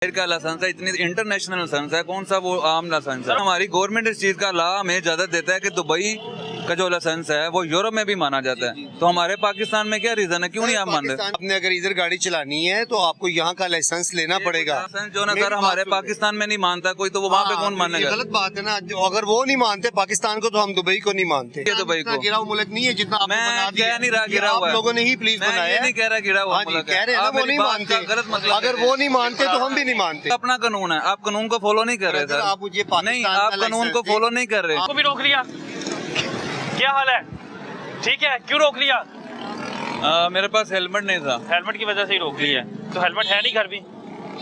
का लाइसेंस है, इतनी इंटरनेशनल लाइसेंस है, कौन सा वो आम लाइसेंस है। हमारी गवर्नमेंट इस चीज का लाभ हमें इजाजत देता है कि दुबई का जो लाइसेंस है वो यूरोप में भी माना जाता है, तो हमारे पाकिस्तान में क्या रीजन है, क्यों नहीं आप मान रहे? आपने अगर इधर गाड़ी चलानी है तो आपको यहाँ का लाइसेंस लेना पड़ेगा। जो ना सर हमारे पाकिस्तान में नहीं मानता कोई, तो वो वहाँ पे कौन मानेगा? गलत बात है ना, अगर वो नहीं मानते पाकिस्तान को तो हम दुबई को नहीं मानते। दुबई को गिरा हुआ मुल्क नहीं है जितना मैं कह नहीं रहा गिरा हुआ, आप लोगों ने ही प्लीज बनाया है। नहीं कह रहा गिरा हुआ मुल्क कह रहे हैं वो नहीं मानते, गलत मतलब। अगर वो नहीं मानते तो हम भी नहीं मानते। अपना कानून है, आप कानून को फॉलो नहीं कर रहे सर। आप मुझे नहीं, आप कानून को फॉलो नहीं कर रहे। आपको भी रोक लिया, क्या हाल है? ठीक है, क्यों रोक लिया? मेरे पास हेलमेट नहीं था। हेलमेट की वजह से ही रोक लिया। तो हेलमेट है नहीं घर भी?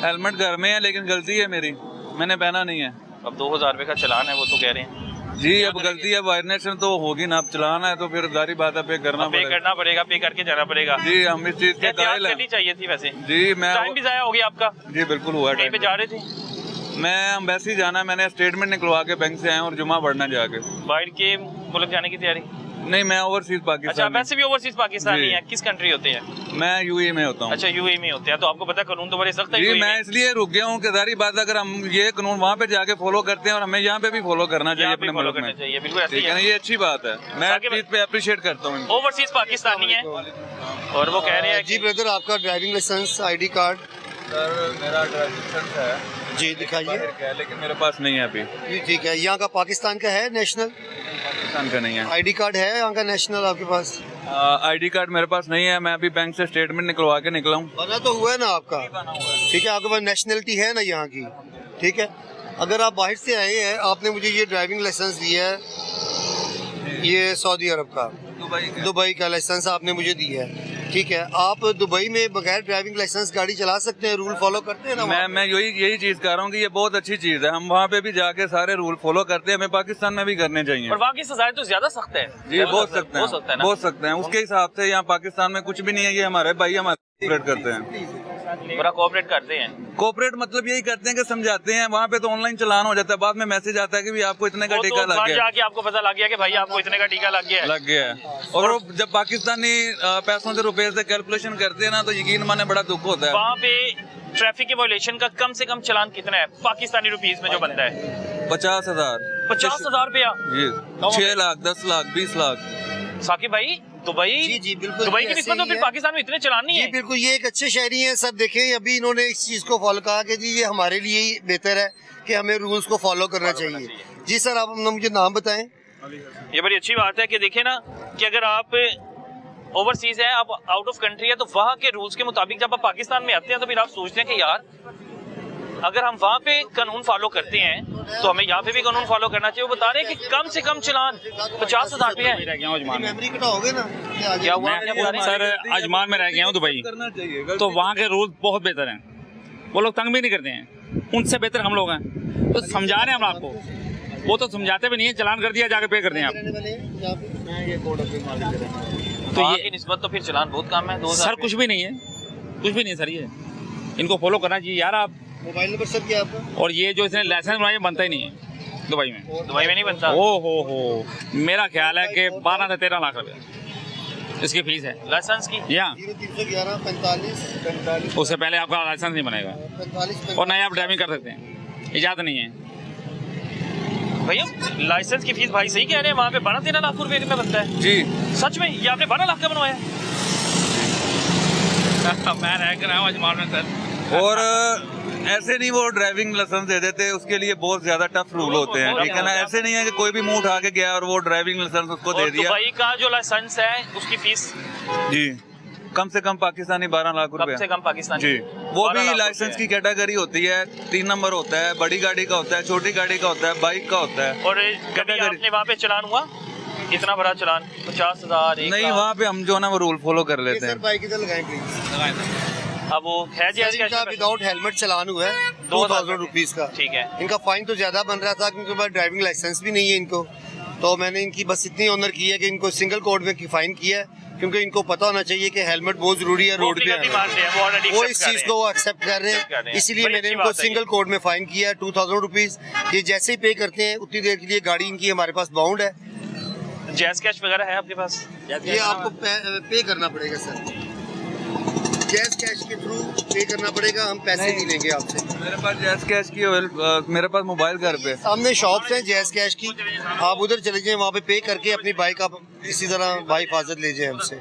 हेलमेट घर में है लेकिन गलती है मेरी, मैंने पहना नहीं है। अब 2000 रुपए का चलान है, वो तो कह रहे हैं जी। अब गलती है, वायरनेशन तो होगी ना, अब चलाना है तो फिर जारी बात है, पे करना पड़ेगा, पे करके जाना पड़ेगा। जी हम इस चीज के कायल हैं। करनी चाहिए थी वैसे जी। मैं टाइम भी जाया हो गया आपका। जी बिल्कुल हुआ। कहीं पे जा रहे थे? मैं एम्बेसी जाना है, मैंने स्टेटमेंट निकलवा के बैंक से आया और जुमा पढ़ना जाके। बाहर के मुल्क जाने की तैयारी? नहीं, मैं ओवरसीज पाकिस्तान। अच्छा, वैसे भी ओवरसीज पाकिस्तानी है। किस कंट्री होते हैं? मैं यूएई में होता हूँ। अच्छा, यूएई में होते हैं, तो आपको पता कानून तो बड़े सख्त है। जी मैं इसलिए रुक गया हूँ कि सारी बात अगर हम ये कानून वहाँ पे जाके फॉलो करते हैं और हमें यहाँ पे भी फॉलो करना चाहिए अपने मुल्क में। बिल्कुल ऐसे ही है। ये अच्छी बात है, मैं इस चीज पे अप्रिशिएट करता हूँ। ओवरसीज पाकिस्तानी है और वो कह रहे हैं। जी ब्रदर, आपका driving licence, ID card? Sir मेरा ड्राइविंग लाइसेंस है जी, दिखाइए। लेकिन मेरे पास नहीं है अभी। जी ठीक है। यहाँ का पाकिस्तान का है नेशनल? पाकिस्तान का नहीं है। ID कार्ड है यहाँ का नेशनल आपके पास? ID कार्ड मेरे पास नहीं है, मैं अभी बैंक से स्टेटमेंट निकलवा के निकला हूँ। बना तो हुआ है ना आपका? ठीक है, आपके पास नेशनलिटी है ना यहाँ की? ठीक है। अगर आप बाहर से आए हैं, आपने मुझे ये ड्राइविंग लाइसेंस दिया है, ये सऊदी अरब का, दुबई का लाइसेंस आपने मुझे दिया है। ठीक है, आप दुबई में बगैर ड्राइविंग लाइसेंस गाड़ी चला सकते हैं? रूल फॉलो करते हैं ना? मैं यही चीज कर रहा हूँ कि ये बहुत अच्छी चीज है, हम वहाँ पे भी जाके सारे रूल फॉलो करते हैं, हमें पाकिस्तान में भी करने चाहिए। और वहाँ की सजाएं तो ज्यादा सख्त है। जी बहुत सख्त है, उसके हिसाब से यहाँ पाकिस्तान में कुछ भी नहीं है। ये हमारे भाई हमारे कोऑपरेट करते हैं, पूरा कोऑपरेट करते हैं। कोऑपरेट मतलब यही करते हैं कि समझाते हैं। वहाँ पे तो ऑनलाइन चलान हो जाता है, बाद में मैसेज आता है कि भी आपको इतने का टीका लग गया। जाके आपको पता लग गया कि भाई आपको इतने का टीका लग गया है। और जब पाकिस्तानी पैसों से रुपए से कैलकुलेशन करते हैं ना, तो यकीन माने बड़ा दुख होता है। वहाँ पे ट्रैफिक के वायलेशन का कम से कम चलान कितना है पाकिस्तानी रुपीज में जो बनता है? 50,000। 50,000 रुपया? 6 लाख, 10 लाख, 20 लाख। साकिब भाई, दुबई? जी बिल्कुल। दुबई की निस्बत तो फिर पाकिस्तान में इतने चलान नहीं है। जी बिल्कुल, ये एक अच्छे शहरी हैं सर। देखें अभी इन्होंने इस चीज को फॉलो कहा कि जी ये हमारे लिए ही बेहतर है कि हमें रूल्स को फॉलो करना चाहिए। जी सर, आप मुझे नाम बताएं। ये बड़ी अच्छी बात है कि देखें ना कि अगर आप ओवरसीज है, आप आउट ऑफ कंट्री है, तो वहाँ के रूल्स के मुताबिक जब आप पाकिस्तान में आते हैं तो फिर आप सोचते हैं कि यार अगर हम वहाँ पे कानून फॉलो करते हैं तो हमें यहाँ पे भी कानून फॉलो करना चाहिए। वो बता रहे हैं कि कम से कम चलान 50,000 रुपये है। क्या हुआ? सर अजमान में रह गया हूँ दुबई, तो वहाँ के रूल बहुत बेहतर हैं, वो लोग तंग भी नहीं करते हैं, उनसे बेहतर हम लोग हैं। तो समझा रहे हैं हम आपको, वो तो समझाते भी नहीं है, चलान कर दिया जाके पे कर दें आप। तो ये निस्बत तो फिर चलान बहुत कम है। सर कुछ भी नहीं है, कुछ भी नहीं सर, ये इनको फॉलो करना चाहिए यार। आप मोबाइल नंबर सर क्या आपका? और ये जो इसने लाइसेंस बनाया बनता ही नहीं है दुबई में। दुबई में नहीं बनता? हो मेरा ख्याल है कि 12 से 13 लाख रुपए इसकी फीस है लाइसेंस की। यहाँ 0311 45 उससे पहले आपका लाइसेंस नहीं बनेगा 45 और ना ही आप ड्राइविंग कर सकते हैं, इजाजत नहीं है। भैया लाइसेंस की फीस भाई सही कह रहे हैं, वहाँ पे 12-13 लाख रुपए में बनता है? जी सच में? ये आपने 12 लाख का बनवाया है? मैं रह कर रहा हूँ अजमान में सर। और ऐसे नहीं वो ड्राइविंग लाइसेंस दे देते, उसके लिए बहुत ज्यादा टफ रूल होते हैं, ठीक है ना। ऐसे नहीं है कि कोई भी मुंह उठा के गया और वो ड्राइविंग लाइसेंस उसको दे दिया। दुबई का जो लाइसेंस है उसकी फीस जी कम से कम पाकिस्तानी 12 लाख रुपए। कम से कम पाकिस्तानी जी। वो भी लाइसेंस की कैटेगरी होती है, 3 नंबर होता है, बड़ी गाड़ी का होता है, छोटी गाड़ी का होता है, बाइक का होता है। और कभी आपने वहाँ पे चलान हुआ इतना बड़ा चलान 50,000? नहीं, वहाँ पे हम जो ना वो रूल फॉलो कर लेते हैं। बाइक इधर लगाएं प्लीज। अब वो है जी विदाउट हेलमेट चलान हुआ है 2000 रुपीज का। ठीक है। इनका फाइन तो ज्यादा बन रहा था क्योंकि पास ड्राइविंग लाइसेंस भी नहीं है इनको, तो मैंने इनकी बस इतनी ऑनर की है कि इनको सिंगल कोड में फाइन किया है, क्योंकि इनको पता होना चाहिए कि हेलमेट बहुत जरूरी है रोड पे। वो इस चीज को एक्सेप्ट कर रहे हैं, इसीलिए मैंने इनको सिंगल कोड में फाइन किया है 2000 रुपीज। ये जैसे ही पे करते हैं उतनी देर के लिए गाड़ी इनकी हमारे पास बाउंड है। जैस कैश वगैरह है आपके पास? ये आपको पे करना पड़ेगा सर। जैज कैश के थ्रू पे करना पड़ेगा, हम पैसे नहीं लेंगे आपसे। मेरे पास जैज कैश की मेरे पास मोबाइल घर पे सामने शॉप्स हैं जैज कैश की, आप उधर चले जाएं, वहाँ पे करके अपनी बाइक आप इसी तरह बाई हिफाजत ले जाएं हमसे।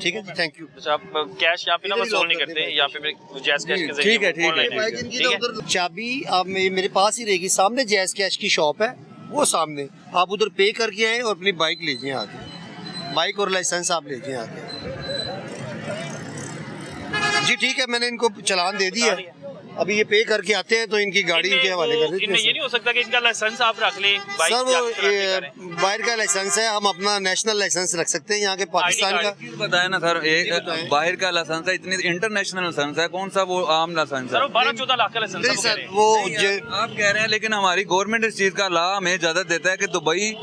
ठीक है जी, थैंक यू। अच्छा, आप कैश यहाँ पे ना वसूल नहीं करते, यहाँ पे जैज कैश के ठीक है, ठीक है। बाइक इनकी तो उधर चाबी आप मेरे पास ही रहेगी, सामने जैज कैश की शॉप है, वो सामने आप उधर पे करके आए और अपनी बाइक ले जाएं आके, बाइक और लाइसेंस आप ले जाएं आके। जी ठीक है, मैंने इनको चालान दे दिया, अभी ये पे करके आते हैं तो इनकी गाड़ी इनके हवाले कर देते इनमें ये नहीं हो सकता कि इनका लाइसेंस आप रख लें? सर वो बाहर का लाइसेंस है, हम अपना नेशनल लाइसेंस रख सकते हैं, यहाँ के पाकिस्तान का। बताया ना सर, एक बाहर का लाइसेंस है, इतनी इंटरनेशनल लाइसेंस है, कौन सा वो आम लाइसेंस है? 12-14 लाख का लाइसेंस है नहीं सर, वो आप कह रहे हैं, लेकिन हमारी गवर्नमेंट इस चीज का लाभ हमें इजाजत देता है कि दुबई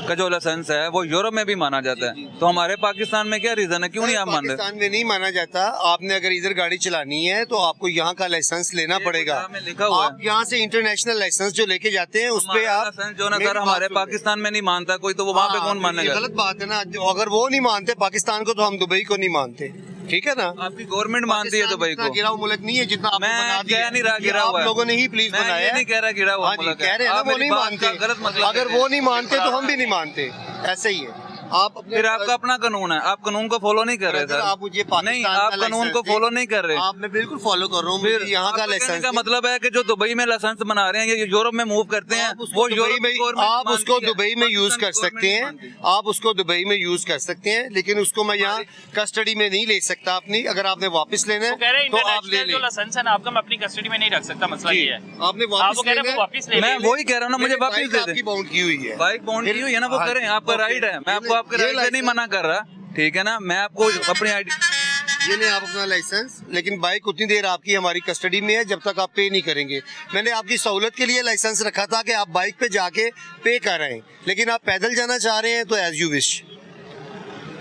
का जो लाइसेंस है वो यूरोप में भी माना जाता है, तो हमारे पाकिस्तान में क्या रीजन है, क्यों नहीं आप मान रहे? पाकिस्तान में नहीं माना जाता, आपने अगर इधर गाड़ी चलानी है तो आपको यहाँ का लाइसेंस लेना पड़ेगा। लिखा हुआ आप यहाँ से इंटरनेशनल लाइसेंस जो लेके जाते हैं उस पे आप लाइसेंस जो ना सर हमारे पाकिस्तान में नहीं मानता कोई, तो वो वहाँ पे कौन मानेगा? गलत बात है ना, अगर वो नहीं मानते पाकिस्तान को तो हम दुबई को नहीं मानते, ठीक है ना? आपकी गवर्नमेंट मानती है दुबई को? गिरा हुआ मुल्क नहीं है जितना आपने बना दिया। कह नहीं रहा गिरा हुआ, आप लोगों ने ही प्लीज बनाया है। नहीं कह रहा गिरा हुआ मुल्क है, कह रहे हैं ना, वो नहीं मानते, गलत मतलब। अगर वो नहीं मानते तो हम भी नहीं मानते, ऐसे ही है। आप फिर आपका अपना कानून है, आप कानून को फॉलो नहीं कर रहे सर। आप मुझे नहीं, आप कानून को फॉलो नहीं कर रहे। आप मैं बिल्कुल फॉलो कर रहा हूँ। फिर यहाँ का लाइसेंस का मतलब है कि जो दुबई में लाइसेंस बना रहे हैं, ये यूरोप में मूव करते हैं, वो यूरोप में आप उसको दुबई में यूज कर सकते हैं, आप उसको दुबई में यूज कर सकते हैं, लेकिन उसको मैं यहाँ कस्टडी में नहीं ले सकता अपनी। अगर आपने वापस लेना है तो आप ले लें। लाइसेंस है ना आपका, मैं अपनी कस्टडी में नहीं रख सकता, मसला ये है। आपने वापस लेना है, मैं वही कह रहा हूँ ना, मुझे वापस दे दें। बाउंड की हुई है, बाइक बाउंड की हुई है ना, वो करें, आपका राइट है, मैं आपको आपके राइट से नहीं मना कर रहा, ठीक है ना? मैं आपको अपनी आईडी ये नहीं, आप अपना लाइसेंस, लेकिन बाइक उतनी देर आपकी हमारी कस्टडी में है जब तक आप पे नहीं करेंगे। मैंने आपकी सहूलत के लिए लाइसेंस रखा था कि आप बाइक पे जाके पे कर रहे हैं, लेकिन आप पैदल जाना चाह रहे हैं तो एज यू विश।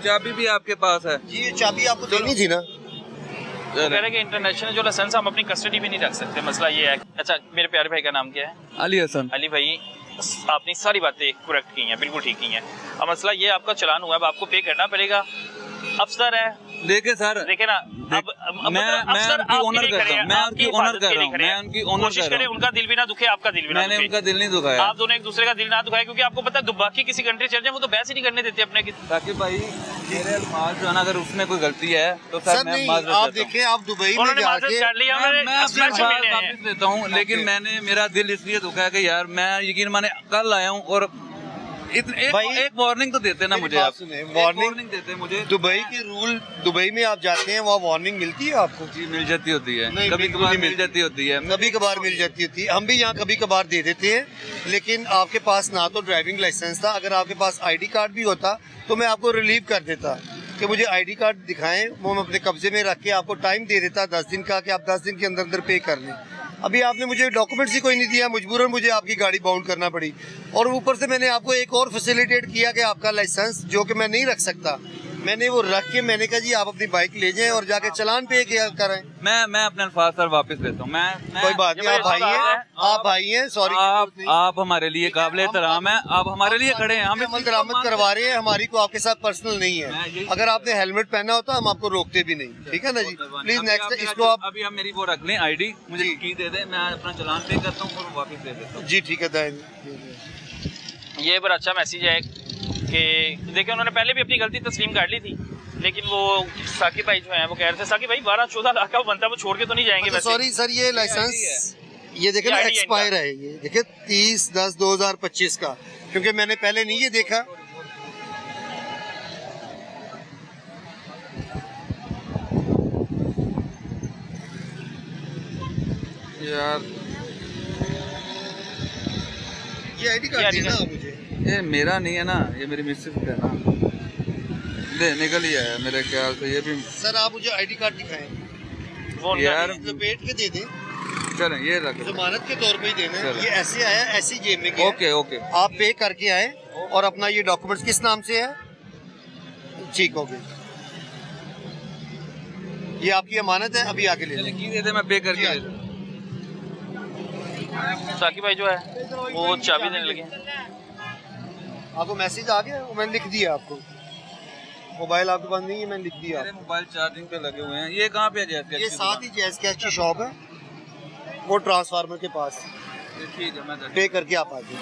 चाबी भी आपके पास है? ये चाबी आपको देनी थी ना। कह रहे हैं कि इंटरनेशनल जो लाइसेंस हम अपनी कस्टडी में नहीं रख सकते, मसला ये है। अच्छा, मेरे प्यारे भाई का नाम क्या है? अली हसन। अली भाई, आपने सारी बातें करेक्ट की हैं, बिल्कुल ठीक की हैं। अब मसला ये, आपका चालान हुआ है, अब आपको पे करना पड़ेगा। अफसर है, देखे सर, देखे ना, मैं उनकी ऑनर करता हूँ, मैं उनकी ऑनर कर रहा हूँ, मैं उनकी ऑनर कोशिश करें उनका दिल भी ना दुखे, आपका दिल भी ना मैंने दुखे। उनका दिल नहीं दुखाया, आप दोनों एक दूसरे का दिल ना दुखाए, क्योंकि आपको पता है बाकी किसी कंट्री चल जाए वो तो बहस ही नहीं करने देते अपने की। ताकि भाई मेरे अल्फाज जो है ना, अगर उसमें कोई गलती है तो सर मैं नहीं, माजरत आप देता हूँ। देखें, आप दुबई में उन्होंने माजरत जाके कर लिया, मैं उन्होंने अपनी अपना बात मिलने आए वापस लेता हूँ, लेकिन मैंने मेरा दिल इसलिए दुखा है कि यार मैं यकीन माने कल आया हूँ और एक वार्निंग तो देते ना मुझे, आप वार्निंग देते मुझे। दुबई के रूल, दुबई में आप जाते हैं वहाँ वार्निंग मिलती है आपको? जी मिल जाती होती है, नहीं, कभी बिल्कुल कभार नहीं मिल जाती होती है, कभी कभार मिल जाती होती है। हम भी यहाँ कभी कभार दे देते हैं, लेकिन आपके पास ना तो ड्राइविंग लाइसेंस था, अगर आपके पास आईडी कार्ड भी होता तो मैं आपको रिलीव कर देता कि मुझे आईडी कार्ड दिखाएं, वो मैं अपने कब्जे में रख के आपको टाइम दे देता 10 दिन का कि आप 10 दिन के अंदर अंदर पे कर लें। अभी आपने मुझे डॉक्यूमेंट्स ही कोई नहीं दिया, मजबूरन मुझे आपकी गाड़ी बाउंड करना पड़ी, और ऊपर से मैंने आपको एक और फैसिलिटेट किया कि आपका लाइसेंस जो कि मैं नहीं रख सकता, मैंने वो रख के मैंने कहा जी आप अपनी बाइक ले जाएं और जाके चालान पे करें। मैं अपने अल्फाज सर वापस लेता हूँ। मैं कोई बात नहीं, आप भाई हैं, आप भाई हैं, सॉरी। आप हमारे लिए काबिल एहतराम है, आप हमारे लिए खड़े हैं, हम अमल दरामद करवा रहे हैं, हमारी को आपके साथ पर्सनल नहीं है। अगर आपने हेलमेट पहना होता हम आपको रोकते भी नहीं, ठीक है ना जी? प्लीज नेक्स्ट इसको आप अभी आप मेरी वो रख लें आईडी, मुझे की दे दें, मैं अपना चालान पे करता हूँ और वापस दे देता हूँ। जी ठीक है। ये बड़ा अच्छा मैसेज है कि देखिए उन्होंने पहले भी अपनी गलती तस्लीम कर ली थी, लेकिन वो साकिब भाई जो हैं वो कह रहे थे, साकिब भाई 12-14 लाख का बनता है, वो छोड़ के तो नहीं जाएंगे वैसे। सॉरी सर, ये लाइसेंस ये देखे ना एक्सपायर है, ये देखे 30/10/2025 का, क्योंकि मैंने पहले नहीं ये देखा। यार ये आईडी कार्ड देना मुझे। ये मेरा नहीं है ना, ये मेरी मिसेस का है ना, देने के लिए है मेरे ख्याल से। ये भी सर आप मुझे आईडी कार्ड दिखाएं। वो यार लपेट के दे दें, चलें ये रख, जमानत के तौर पे ही देना है। चलो। ये ऐसे आया, ऐसी जेब में गया। ओके ओके, आप पे करके आए और अपना ये डॉक्यूमेंट्स किस नाम से है, ठीक हो गई, ये आपकी अमानत है, अभी आके ले लें। की दे दे, मैं पे करके दे दूं। साकिब भाई जो है वो चाबी देने लगे। आपको मैसेज आ गया, वो मैंने लिख दिया आपको। मोबाइल आपके पास नहीं है, मैंने लिख दिया। मेरे मोबाइल चार्जिंग पे लगे हुए हैं। ये कहाँ पे है जैस ये साथ ही जैस कैश की शॉप है, वो ट्रांसफार्मर के पास। ठीक है, मैं पे करके आप आ जाइए।